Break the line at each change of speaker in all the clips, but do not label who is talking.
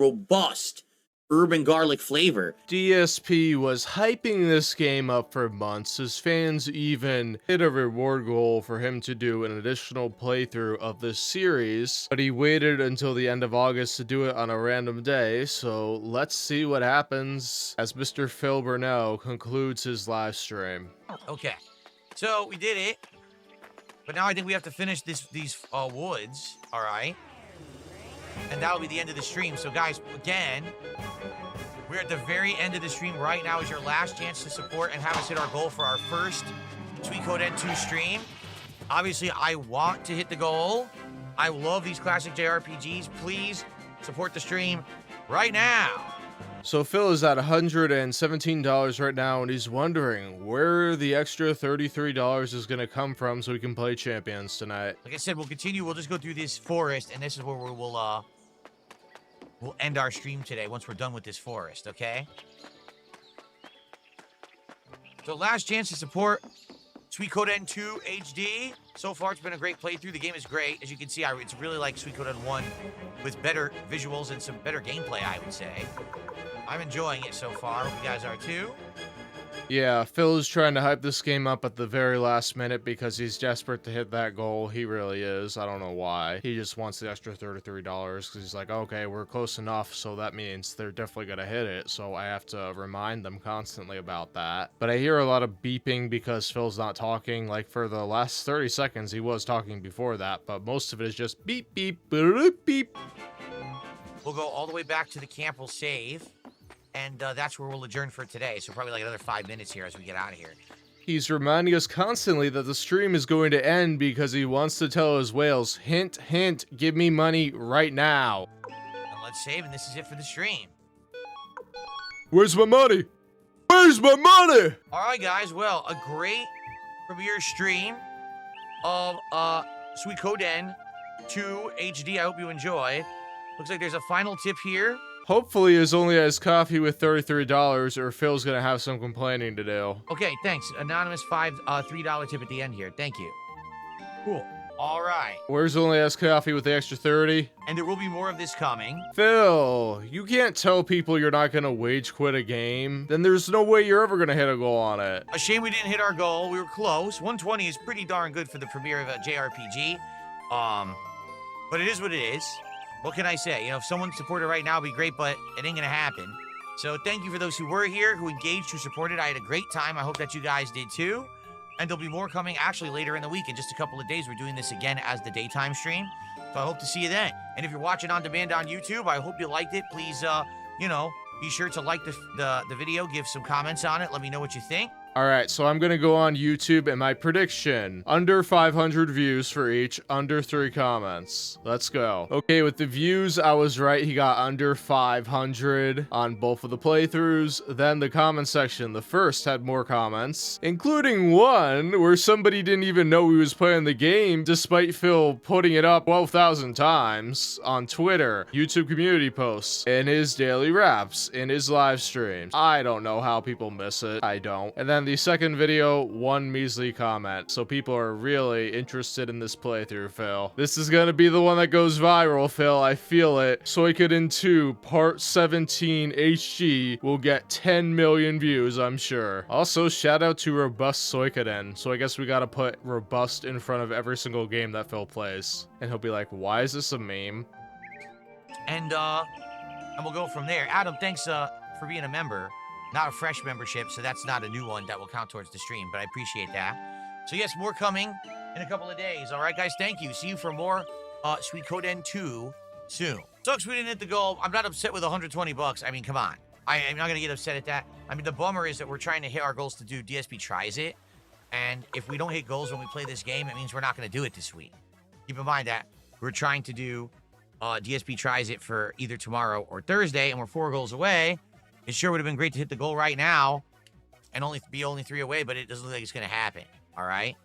robust urban garlic flavor.
DSP was hyping this game up for months. His fans even hit a reward goal for him to do an additional playthrough of this series, but he waited until the end of August to do it on a random day, so let's see what happens as Mr. Phil Burnell concludes his live stream.
Okay, so we did it, but now I think we have to finish these woods, all right? And that'll be the end of the stream. So guys, again, we're at the very end of the stream. Right now is your last chance to support and have us hit our goal for our first Suikoden II stream. Obviously, I want to hit the goal. I love these classic JRPGs. Please support the stream right now.
So Phil is at $117 right now, and he's wondering where the extra $33 is going to come from so we can play Champions tonight.
Like I said, we'll continue. We'll just go through this forest, and this is where we'll end our stream today once we're done with this forest, okay? So last chance to support Suikoden II HD. So far, it's been a great playthrough. The game is great. As you can see, it's really like Suikoden I with better visuals and some better gameplay, I would say. I'm enjoying it so far. Hope you guys are too.
Yeah, Phil is trying to hype this game up at the very last minute because he's desperate to hit that goal. He really is. I don't know why. He just wants the extra $33 because he's like, okay, we're close enough, so that means they're definitely going to hit it. So I have to remind them constantly about that. But I hear a lot of beeping because Phil's not talking. Like for the last 30 seconds, he was talking before that, but most of it is just beep, beep, beep, beep.
We'll go all the way back to the camp. We'll save. And that's where we'll adjourn for today. So probably like another 5 minutes here as we get out of here.
He's reminding us constantly that the stream is going to end because he wants to tell his whales, hint, hint, give me money right now.
And let's save, and this is it for the stream.
Where's my money? Where's my money?
All right, guys. Well, a great premiere stream of Suikoden II HD. I hope you enjoyed. Looks like there's a final tip here.
Hopefully his only has coffee with $33 or Phil's gonna have some complaining to do.
Okay, thanks. Anonymous $3 tip at the end here. Thank you. Cool. All right.
Where's only has coffee with the extra 30?
And there will be more of this coming.
Phil, you can't tell people you're not gonna wage quit a game. Then there's no way you're ever gonna hit a goal on it.
A shame we didn't hit our goal. We were close. 120 is pretty darn good for the premiere of a JRPG. But it is what it is. What can I say? You know, if someone supported right now, it'd be great, but it ain't gonna happen. So thank you for those who were here, who engaged, who supported. I had a great time. I hope that you guys did too. And there'll be more coming actually later in the week. In just a couple of days, we're doing this again as the daytime stream. So I hope to see you then. And if you're watching on demand on YouTube, I hope you liked it. Please, you know, be sure to like the video, give some comments on it. Let me know what you think.
Alright, so I'm gonna go on YouTube and my prediction, under 500 views for each, under 3 comments. Let's go. Okay, with the views, I was right, he got under 500 on both of the playthroughs. Then the comment section, the first had more comments, including one where somebody didn't even know he was playing the game, despite Phil putting it up 12,000 times on Twitter, YouTube community posts, in his daily raps, in his live streams. I don't know how people miss it. I don't. And then the second video, one measly comment. So people are really interested in this playthrough, Phil. This is gonna be the one that goes viral, Phil. I feel it. Suikoden II Part 17 HG will get 10 million views, I'm sure. Also, shout out to Robust Suikoden. So I guess we gotta put Robust in front of every single game that Phil plays. And he'll be like, why is this a meme?
And we'll go from there. Adam, thanks for being a member. Not a fresh membership, so that's not a new one that will count towards the stream, but I appreciate that. So yes, more coming in a couple of days. All right, guys, thank you. See you for more Suikoden II soon. Sucks we didn't hit the goal. I'm not upset with 120 bucks. I mean, come on. I'm not going to get upset at that. I mean, the bummer is that we're trying to hit our goals to do DSP Tries It, and if we don't hit goals when we play this game, it means we're not going to do it this week. Keep in mind that we're trying to do DSP Tries It for either tomorrow or Thursday, and we're 4 goals away. It sure would have been great to hit the goal right now and only 3 away, but it doesn't look like it's going to happen. All right?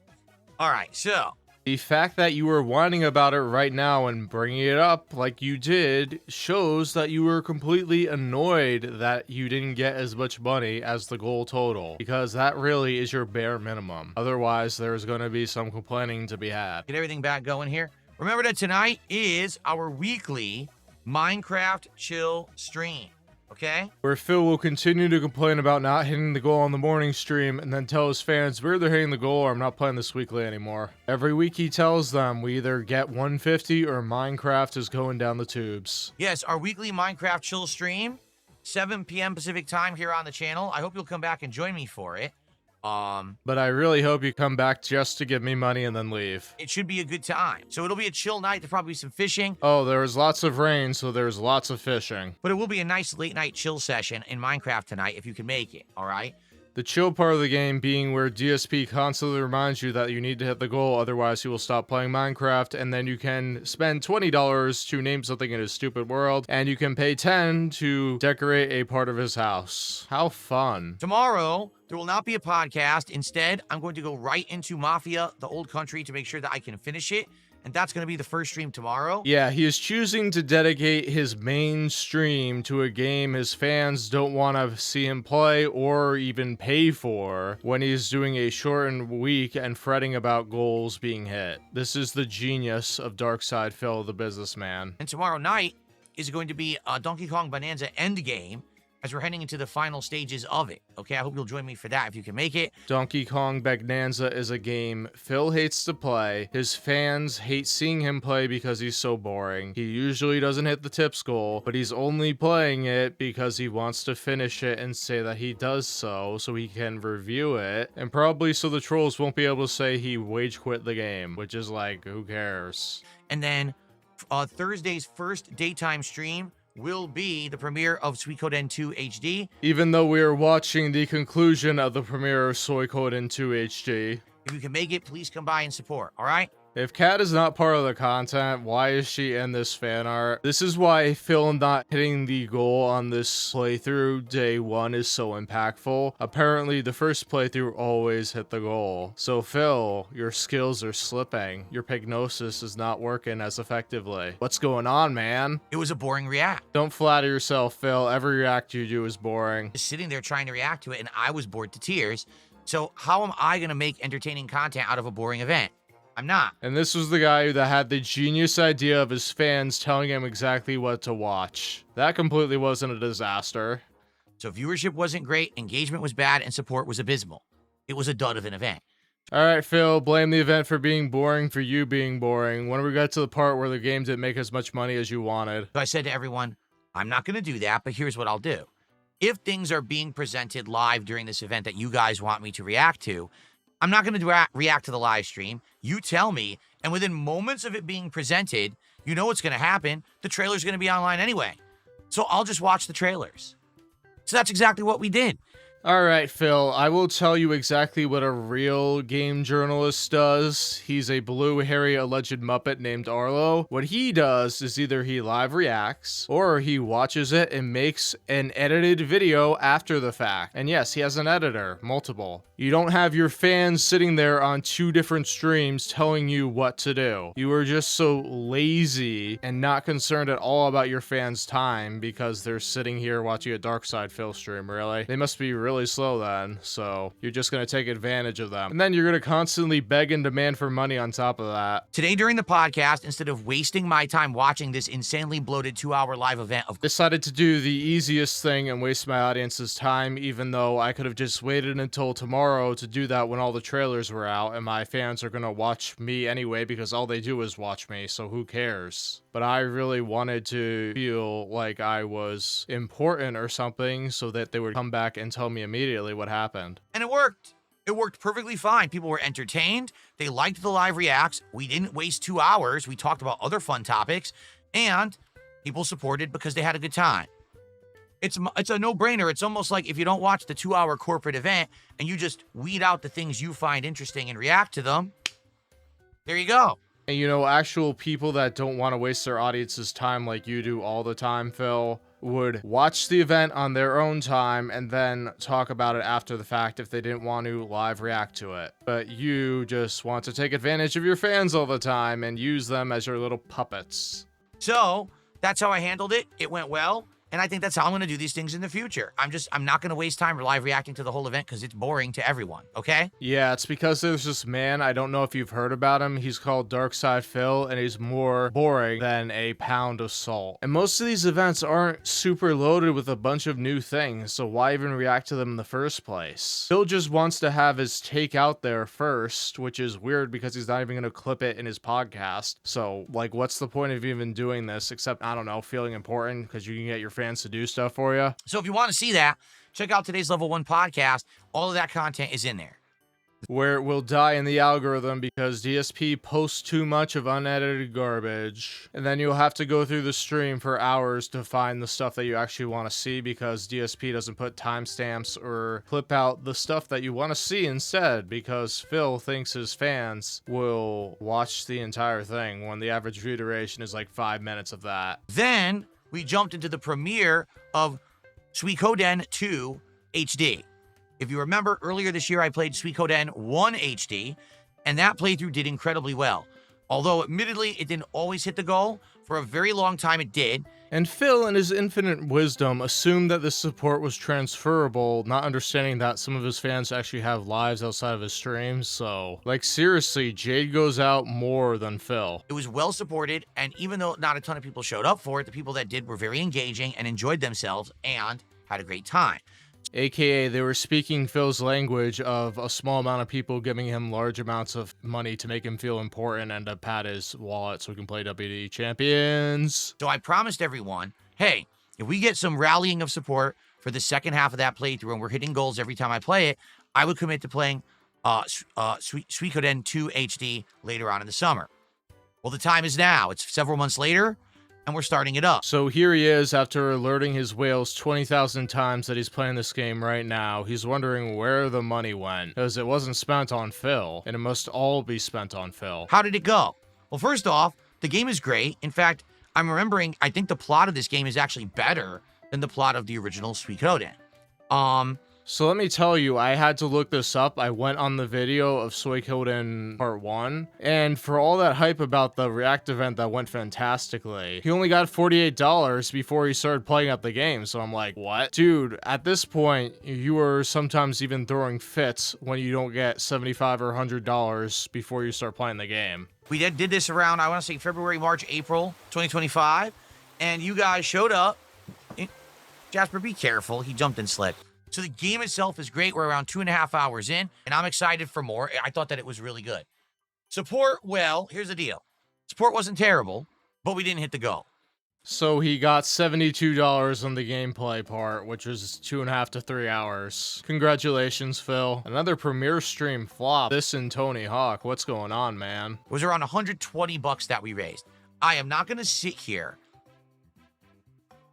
All right, so.
The fact that you were whining about it right now and bringing it up like you did shows that you were completely annoyed that you didn't get as much money as the goal total, because that really is your bare minimum. Otherwise, there's going to be some complaining to be had.
Get everything back going here. Remember that tonight is our weekly Minecraft chill stream. Okay?
Where Phil will continue to complain about not hitting the goal on the morning stream and then tell his fans, we're either hitting the goal or I'm not playing this weekly anymore. Every week he tells them we either get 150 or Minecraft is going down the tubes.
Yes, our weekly Minecraft chill stream, 7 p.m. Pacific time here on the channel. I hope you'll come back and join me for it.
But I really hope you come back just to give me money and then leave.
It should be a good time. So it'll be a chill night. There'll probably be some fishing.
Oh, there was lots of rain, so there's lots of fishing.
But it will be a nice late night chill session in Minecraft tonight if you can make it, all right?
The chill part of the game being where DSP constantly reminds you that you need to hit the goal, otherwise you will stop playing Minecraft, and then you can spend $20 to name something in his stupid world, and you can pay $10 to decorate a part of his house. How fun.
Tomorrow, there will not be a podcast. Instead, I'm going to go right into Mafia, the Old Country, to make sure that I can finish it. And that's going to be the first stream tomorrow.
Yeah, he is choosing to dedicate his main stream to a game his fans don't want to see him play or even pay for when he's doing a shortened week and fretting about goals being hit. This is the genius of Darkside Phil, the businessman.
And tomorrow night is going to be a Donkey Kong Bonanza Endgame as we're heading into the final stages of it. Okay, I hope you'll join me for that if you can make it.
Donkey Kong Bonanza is a game Phil hates to play. His fans hate seeing him play because he's so boring. He usually doesn't hit the tips goal, but he's only playing it because he wants to finish it and say that he does so he can review it, and probably so the trolls won't be able to say he wage quit the game, which is like, who cares?
And then Thursday's first daytime stream will be the premiere of Suikoden II HD.
Even though we are watching the conclusion of the premiere of Suikoden II HD.
If you can make it, please come by and support, all right?
If Kat is not part of the content, why is she in this fan art? This is why Phil not hitting the goal on this playthrough day 1 is so impactful. Apparently, the first playthrough always hit the goal. So Phil, your skills are slipping. Your pignosis is not working as effectively. What's going on, man?
It was a boring react.
Don't flatter yourself, Phil. Every react you do is boring.
Just sitting there trying to react to it, and I was bored to tears. So how am I going to make entertaining content out of a boring event? I'm not.
And this was the guy that had the genius idea of his fans telling him exactly what to watch. That completely wasn't a disaster.
So viewership wasn't great, engagement was bad, and support was abysmal. It was a dud of an event.
Alright, Phil, blame the event for being boring for you being boring. When we got to the part where the game didn't make as much money as you wanted.
So I said to everyone, I'm not going to do that, but here's what I'll do. If things are being presented live during this event that you guys want me to react to, I'm not going to react to the live stream. You tell me, and within moments of it being presented, you know what's going to happen. The trailer's going to be online anyway. So I'll just watch the trailers. So that's exactly what we did.
Alright, Phil, I will tell you exactly what a real game journalist does. He's a blue, hairy, alleged Muppet named Arlo. What he does is either he live reacts, or he watches it and makes an edited video after the fact. And yes, he has an editor, multiple. You don't have your fans sitting there on 2 different streams telling you what to do. You are just so lazy and not concerned at all about your fans' time because they're sitting here watching a Darkside Phil stream, really. They must be really slow then, so you're just gonna take advantage of them. And then you're gonna constantly beg and demand for money on top of that.
Today during the podcast, instead of wasting my time watching this insanely bloated 2-hour live event of
decided to do the easiest thing and waste my audience's time, even though I could have just waited until tomorrow to do that when all the trailers were out, and my fans are gonna watch me anyway because all they do is watch me, so who cares? But I really wanted to feel like I was important or something so that they would come back and tell me immediately what happened.
And it worked. It worked perfectly fine. People were entertained. They liked the live reacts. We didn't waste 2 hours. We talked about other fun topics, and people supported because they had a good time. It's a no-brainer. It's almost like if you don't watch the 2-hour corporate event and you just weed out the things you find interesting and react to them, there you go.
And you know, actual people that don't want to waste their audience's time like you do all the time, Phil, would watch the event on their own time and then talk about it after the fact if they didn't want to live react to it. But you just want to take advantage of your fans all the time and use them as your little puppets.
So that's how I handled it. It went well. And I think that's how I'm going to do these things in the future. I'm not going to waste time live reacting to the whole event because it's boring to everyone, okay?
Yeah, it's because there's this man, I don't know if you've heard about him, he's called Darkside Phil, and he's more boring than a pound of salt. And most of these events aren't super loaded with a bunch of new things, so why even react to them in the first place? Phil just wants to have his take out there first, which is weird because he's not even going to clip it in his podcast. So, like, what's the point of even doing this except, I don't know, feeling important because you can get your fans to do stuff for you?
So if you want to see that, check out today's Level 1 podcast. All of that content is in there.
Where it will die in the algorithm because DSP posts too much of unedited garbage. And then you'll have to go through the stream for hours to find the stuff that you actually want to see because DSP doesn't put timestamps or clip out the stuff that you want to see instead because Phil thinks his fans will watch the entire thing when the average view duration is like 5 minutes of that.
Then we jumped into the premiere of Suikoden II HD. If you remember, earlier this year, I played Suikoden I HD, and that playthrough did incredibly well. Although, admittedly, it didn't always hit the goal. For a very long time, it did.
And Phil, in his infinite wisdom, assumed that this support was transferable, not understanding that some of his fans actually have lives outside of his streams, so... Like, seriously, Jade goes out more than Phil.
It was well supported, and even though not a ton of people showed up for it, the people that did were very engaging and enjoyed themselves and had a great time.
AKA, they were speaking Phil's language of a small amount of people giving him large amounts of money to make him feel important and to pad his wallet so he can play WD Champions.
So I promised everyone, hey, if we get some rallying of support for the second half of that playthrough and we're hitting goals every time I play it, I would commit to playing Suikoden II HD later on in the summer. Well, the time is now. It's several months later, and we're starting it up.
So here he is after alerting his whales 20,000 times that he's playing this game right now. He's wondering where the money went, because it wasn't spent on Phil, and it must all be spent on Phil.
How did it go? Well, first off, the game is great. In fact, I'm remembering, I think the plot of this game is actually better than the plot of the original Suikoden.
So let me tell you, I had to look this up. I went on the video of Suikoden Part 1, and for all that hype about the React event that went fantastically, he only got $48 before he started playing up the game, so I'm like, what? Dude, at this point, you are sometimes even throwing fits when you don't get $75 or $100 before you start playing the game.
We did this around, I want to say February, March, April 2025, and you guys showed up. Jasper, be careful. He jumped and slipped. So the game itself is great. We're around 2.5 hours in, and I'm excited for more. I thought that it was really good. Support, well, here's the deal. Support wasn't terrible, but we didn't hit the goal.
So he got $72 on the gameplay part, which was 2.5 to 3 hours. Congratulations, Phil. Another premiere stream flop. This and Tony Hawk. What's going on, man?
It was around $120 that we raised. I am not going to sit here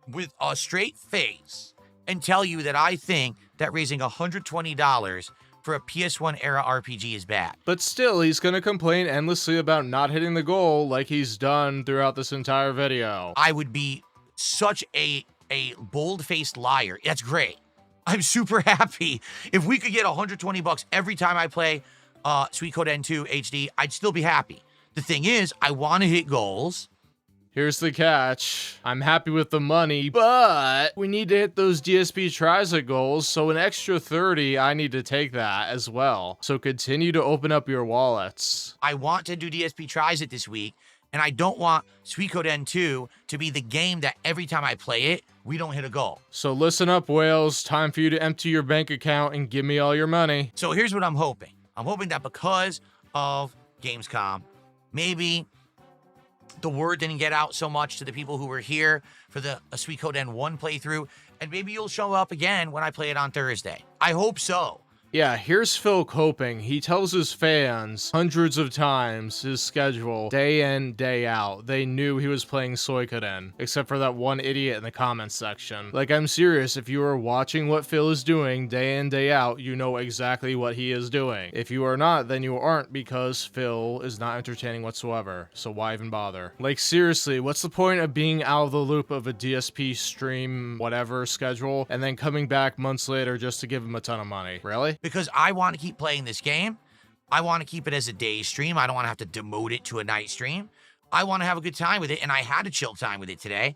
with a straight face and tell you that I think that raising $120 for a PS1 era RPG is bad.
But still, he's gonna complain endlessly about not hitting the goal like he's done throughout this entire video.
I would be such a bold-faced liar. That's great. I'm super happy. If we could get $120 every time I play Suikoden II HD, I'd still be happy. The thing is, I want to hit goals.
Here's the catch. I'm happy with the money, but we need to hit those DSP Tries It goals, so an extra 30, I need to take that as well. So continue to open up your wallets.
I want to do DSP Tries It this week, and I don't want Suikoden 2 to be the game that every time I play it, we don't hit a goal.
So listen up, whales. Time for you to empty your bank account and give me all your money.
So here's what I'm hoping. I'm hoping that because of Gamescom, maybe the word didn't get out so much to the people who were here for the Suikoden 1 playthrough, and maybe you'll show up again when I play it on Thursday. I hope so.
Yeah, here's Phil coping. He tells his fans hundreds of times his schedule, day in, day out. They knew he was playing Suikoden, except for that one idiot in the comments section. Like, I'm serious, if you are watching what Phil is doing day in, day out, you know exactly what he is doing. If you are not, then you aren't, because Phil is not entertaining whatsoever. So why even bother? Like, seriously, what's the point of being out of the loop of a DSP stream whatever schedule, and then coming back months later just to give him a ton of money? Really?
Because I want to keep playing this game. I want to keep it as a day stream. I don't want to have to demote it to a night stream. I want to have a good time with it, and I had a chill time with it today.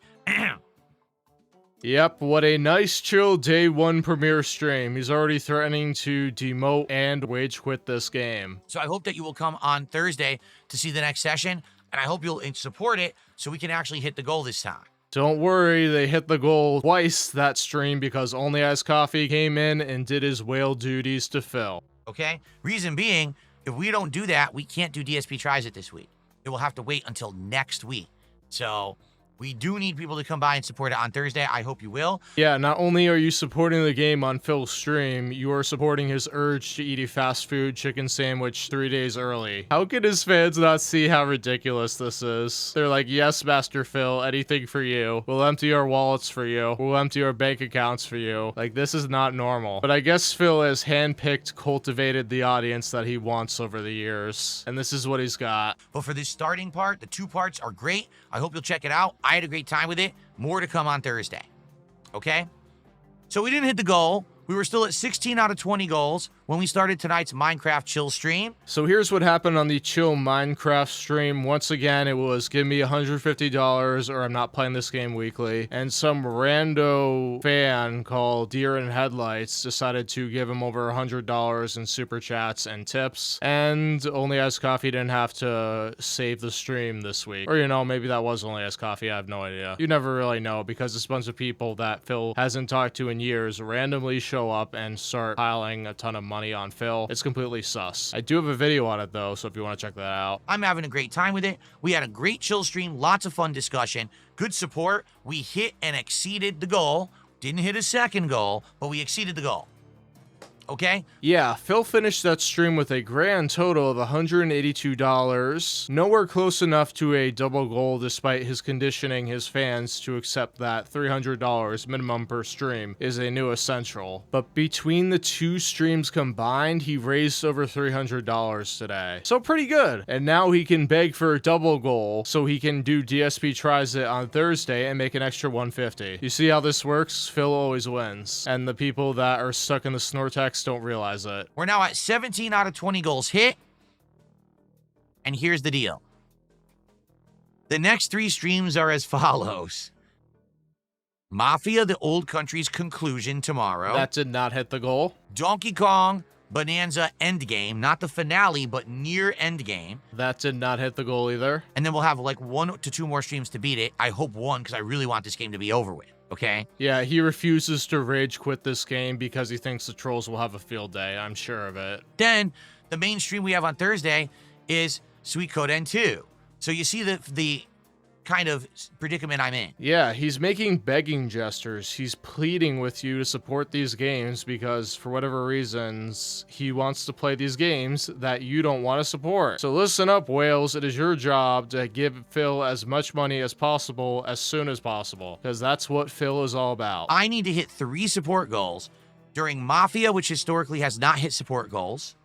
Yep, what a nice chill day one premiere stream. He's already threatening to demote and rage quit this game.
So I hope that you will come on Thursday to see the next session, and I hope you'll support it so we can actually hit the goal this time.
Don't worry, they hit the goal twice that stream because Only Ice Coffee came in and did his whale duties to Phil.
Okay? Reason being, if we don't do that, we can't do DSP Tries It this week. It will have to wait until next week. So we do need people to come by and support it on Thursday. I hope you will.
Yeah, not only are you supporting the game on Phil's stream, you are supporting his urge to eat a fast food chicken sandwich 3 days early. How could his fans not see how ridiculous this is? They're like, yes, Master Phil, anything for you. We'll empty our wallets for you. We'll empty our bank accounts for you. Like, this is not normal. But I guess Phil has handpicked, cultivated the audience that he wants over the years. And this is what he's got.
But for this starting part, the 2 parts are great. I hope you'll check it out. I had a great time with it. More to come on Thursday. Okay? So we didn't hit the goal. We were still at 16 out of 20 goals when we started tonight's Minecraft chill stream.
So here's what happened on the chill Minecraft stream. Once again, it was give me $150 or I'm not playing this game weekly. And some rando fan called Deer in Headlights decided to give him over $100 in super chats and tips. And Only Ice Coffee didn't have to save the stream this week. Or, you know, maybe that was Only Ice Coffee. I have no idea. You never really know because it's a bunch of people that Phil hasn't talked to in years randomly show up and start piling a ton of money on Phil. It's completely sus. I do have a video on it though, so if you want to check that out.
I'm having a great time with it. We had a great chill stream, lots of fun discussion, good support. We hit and exceeded the goal. Didn't hit a second goal, but we exceeded the goal. Okay?
Yeah, Phil finished that stream with a grand total of $182. Nowhere close enough to a double goal despite his conditioning his fans to accept that $300 minimum per stream is a new essential. But between the 2 streams combined, he raised over $300 today. So pretty good. And now he can beg for a double goal so he can do DSP Tries It on Thursday and make an extra $150. You see how this works? Phil always wins. And the people that are stuck in the Snortex don't realize it.
We're now at 17 out of 20 goals hit. And here's the deal. The next 3 streams are as follows. Mafia, the Old Country's conclusion tomorrow.
That did not hit the goal.
Donkey Kong Bonanza Endgame. Not the finale, but near Endgame.
That did not hit the goal either.
And then we'll have like 1 to 2 more streams to beat it. I hope 1 because I really want this game to be over with. Okay?
Yeah, he refuses to rage quit this game because he thinks the trolls will have a field day. I'm sure of it.
Then, the main stream we have on Thursday is Suikoden II. So you see the kind of predicament I'm in.
Yeah, he's making begging gestures. He's pleading with you to support these games because for whatever reasons, he wants to play these games that you don't want to support. So listen up, whales. It is your job to give Phil as much money as possible as soon as possible because that's what Phil is all about.
I need to hit 3 support goals during Mafia, which historically has not hit support goals,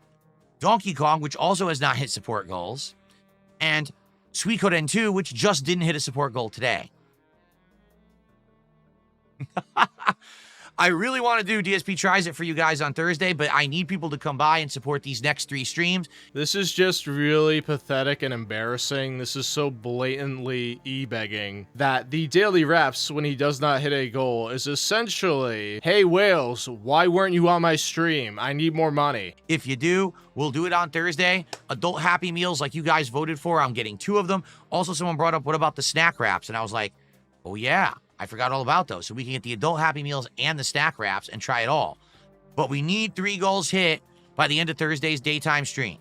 Donkey Kong, which also has not hit support goals, and Suikoden II, which just didn't hit a support goal today. I really want to do DSP Tries It for you guys on Thursday, but I need people to come by and support these next 3 streams.
This is just really pathetic and embarrassing. This is so blatantly e-begging that the daily reps, when he does not hit a goal, is essentially, hey, whales, why weren't you on my stream? I need more money.
If you do, we'll do it on Thursday. Adult Happy Meals like you guys voted for, I'm getting 2 of them. Also, someone brought up, what about the snack wraps? And I was like, oh yeah, I forgot all about those. So we can get the Adult Happy Meals and the snack wraps and try it all. But we need 3 goals hit by the end of Thursday's daytime stream.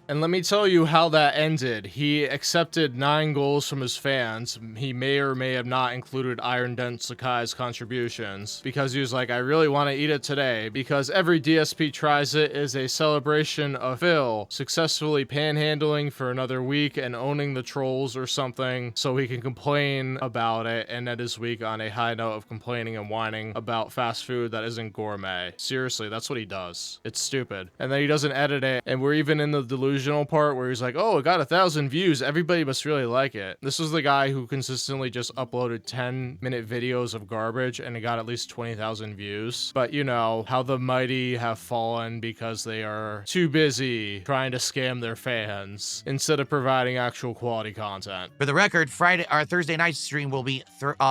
And let me tell you how that ended. He accepted 9 goals from his fans. He may or may have not included Iron Dent Sakai's contributions because he was like, I really want to eat it today because every DSP Tries It is a celebration of Phil successfully panhandling for another week and owning the trolls or something so he can complain about it and end his week on a high note of complaining and whining about fast food that isn't gourmet. Seriously, that's what he does. It's stupid. And then he doesn't edit it and we're even in the delusion delusional part where he's like, oh, it got 1,000 views. Everybody must really like it. This was the guy who consistently just uploaded 10-minute videos of garbage and it got at least 20,000 views. But you know, how the mighty have fallen because they are too busy trying to scam their fans instead of providing actual quality content.
For the record, Thursday night stream will be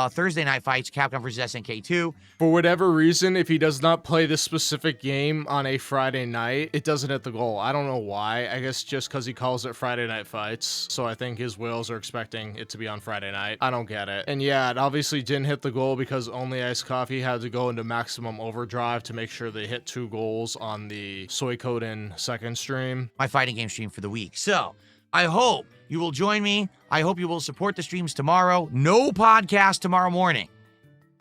Thursday night fights, Capcom vs SNK 2.
For whatever reason, if he does not play this specific game on a Friday night, it doesn't hit the goal. I don't know why. I guess just because he calls it Friday night fights. So I think his whales are expecting it to be on Friday night. I don't get it. And yeah, it obviously didn't hit the goal because Only Iced Coffee had to go into maximum overdrive to make sure they hit 2 goals on the Suikoden II stream.
My fighting game stream for the week. So I hope you will join me. I hope you will support the streams tomorrow. No podcast tomorrow morning.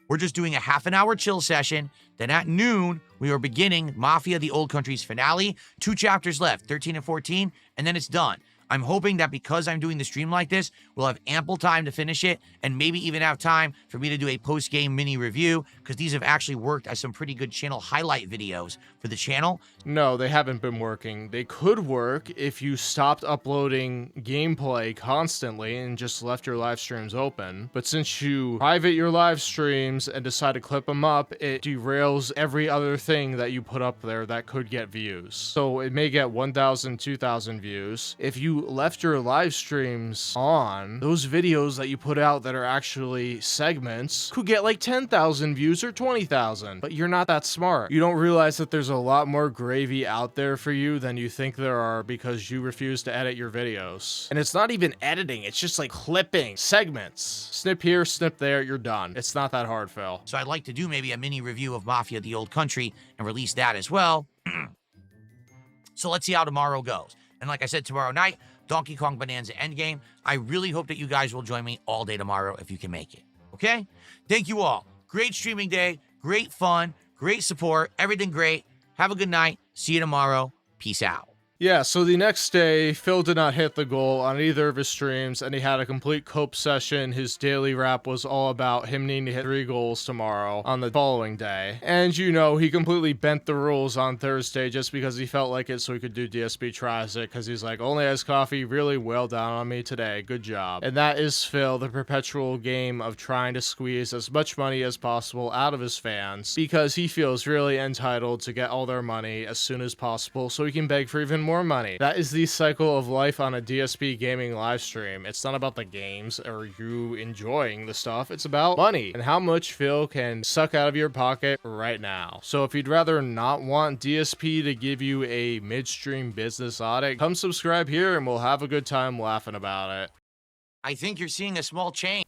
We're just doing a half an hour chill session. Then at noon, we are beginning Mafia: The Old Country's finale. 2 chapters left, 13 and 14, and then it's done. I'm hoping that because I'm doing the stream like this, we'll have ample time to finish it and maybe even have time for me to do a post-game mini review because these have actually worked as some pretty good channel highlight videos for the channel.
No, they haven't been working. They could work if you stopped uploading gameplay constantly and just left your live streams open. But since you private your live streams and decide to clip them up, it derails every other thing that you put up there that could get views. So it may get 1,000, 2,000 views. If you left your live streams on, those videos that you put out that are actually segments could get like 10,000 views or 20,000, but you're not that smart. You don't realize that there's a lot more gravy out there for you than you think there are because you refuse to edit your videos. And it's not even editing, it's just like clipping segments. Snip here, snip there, you're done. It's not that hard, Phil.
So I'd like to do maybe a mini review of Mafia: The Old Country and release that as well. So let's see how tomorrow goes. And like I said, tomorrow night, Donkey Kong Bonanza Endgame. I really hope that you guys will join me all day tomorrow if you can make it. Okay? Thank you all. Great streaming day. Great fun. Great support. Everything great. Have a good night. See you tomorrow. Peace out.
Yeah, so the next day, Phil did not hit the goal on either of his streams, and he had a complete cope session. His daily rap was all about him needing to hit 3 goals tomorrow on the following day. And you know, he completely bent the rules on Thursday just because he felt like it so he could do DSP Tries It, because he's like, Only Iced Coffee really well down on me today. Good job. And that is Phil, the perpetual game of trying to squeeze as much money as possible out of his fans, because he feels really entitled to get all their money as soon as possible so he can beg for even more money. That is the cycle of life on a DSP gaming live stream. It's not about the games or you enjoying the stuff. It's about money and how much Phil can suck out of your pocket right now. So if you'd rather not want DSP to give you a midstream business audit, come subscribe here and we'll have a good time laughing about it.
I think you're seeing a small change.